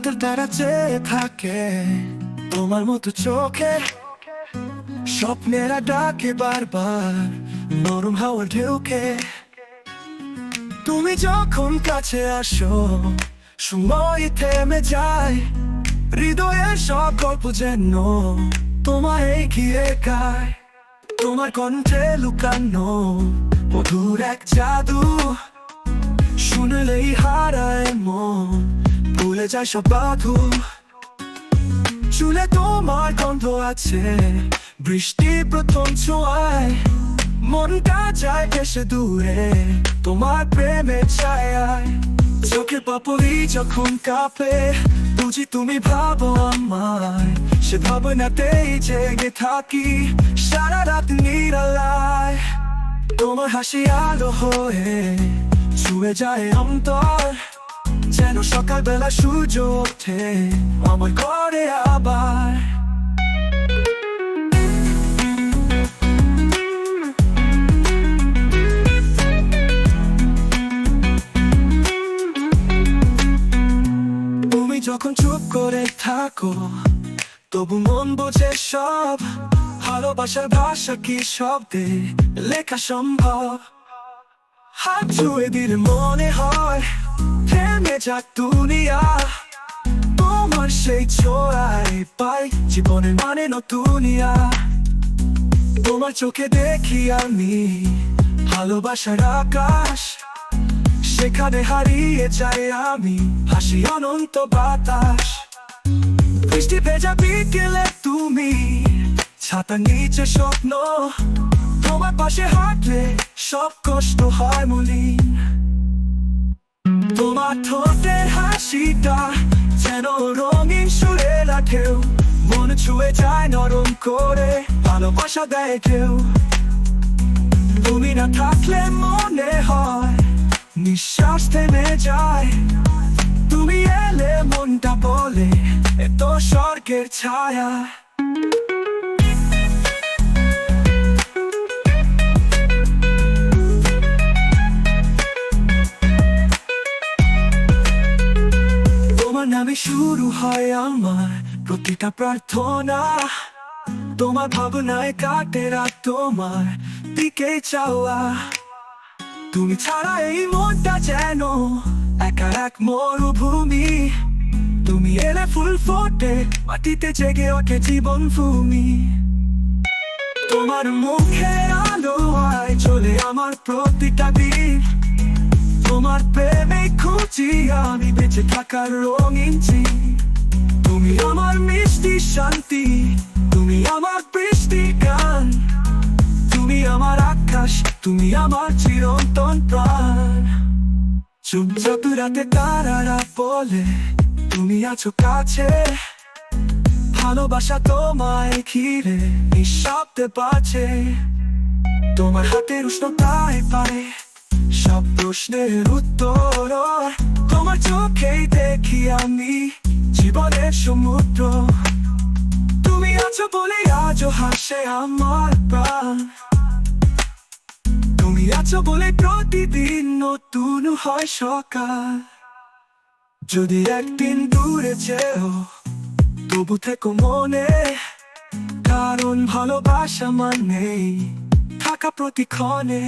রাতের তারা চেয়ে থাকে তোমার মতো চোখে, স্বপ্নেরা ডাকে বারবার নরম হাওয়া ঢেউকে। তুমি যখন কাছে আসো সময় থেমে যায়, হৃদয়ের সব গল্প যেন তোমায় এগিয়ে গায়। তোমার কণ্ঠে লুকানো মধুর এক জাদু, শুনলেই হারায় মন, ভুলে যায় সব বাধু। চুলে তোমার গন্ধ আছে বৃষ্টি প্রথম ছোঁয়ায়, মনটা যায় ভেসে দূরে তোমার প্রেমের ছায়ায়। চোখের পাপড়ি যখন কাঁপে বুঝি তুমি ভাবো আমায়, সে ভাবনাতেই জেগে থাকি সারা রাত নিরালায়। তোমার হাসি আলো হয়ে ছুঁয়ে যায় অন্তর, যেন সকালবেলা সূর্য ওঠে আমার ঘরে আবার। তুমি যখন চুপ করে থাকো তবু মন বোঝে সব, ভালোবাসার ভাষা কি শব্দে লেখা সম্ভব। হাত ছুঁয়ে দিলে মনে হয় থেমে যাক দুনিয়া, তোমার সেই ছোঁয়ায় পাই জীবনের মানে নতুনিয়া। তোমার চোখে দেখি আমি ভালোবাসার আকাশ, সেখানে হারিয়ে যাই আমি, হাসি অনন্ত বাতাস। বৃষ্টি ভেজা বিকেলে তুমি ছাতা নিচে স্বপ্ন, তোমার পাশে হাঁটলে সব কষ্ট হয় মলিন। তোমার ঠোঁটের হাসিটা যেন রঙিন সুরের ঢেউ, মন ছুঁয়ে যায় নরম করে ভালোবাসা দেয় কেউ। তুমি না থাকলে মনে হয় নিঃশ্বাস থেমে যায়, তুমি এলে মনটা বলে এত স্বর্গের ছায়া। তোমার নামে শুরু হয় আমার প্রতিটা প্রার্থনা, তোমার ভাবনায় কাটে রাত তোমার দিকে চাওয়া। তুমি ছাড়া এই মনটা যেন একা এক মরুভূমি, তুমি এলে ফুল ফোটে মাটিতে জেগে ওঠে জীবন ভূমি। তোমার মুখে আলো আয় চলে আমার প্রতিটা দিন, তোমার প্রেমে খুঁজি আমি বেঁচে থাকার রঙিন চিন। তুমি আমার মিষ্টি শান্তি, তুমি আমার বৃষ্টি গান, তুমি আমার আকাশ, তুমি আমার চিরন্তন প্রাণ। চুপচাপ রাতে তারারা বলে তুমি আছো কাছে, ভালোবাসা তোমায় ঘিরে নিঃশব্দে বাজে। তোমার হাতের উষ্ণতায় পায় সব প্রশ্নের উত্তর, তোমার চোখেই দেখি আমি জীবনের সমুদ্র। তুমি আছো বলে আজও হাসে আমার প্রাণ, তুমি আছো বলে প্রতিদিন নতুন হয় সকাল। যদি একদিন দূরে যেও তবু থেকো মনে, কারণ ভালোবাসা মানেই থাকা প্রতিক্ষণে।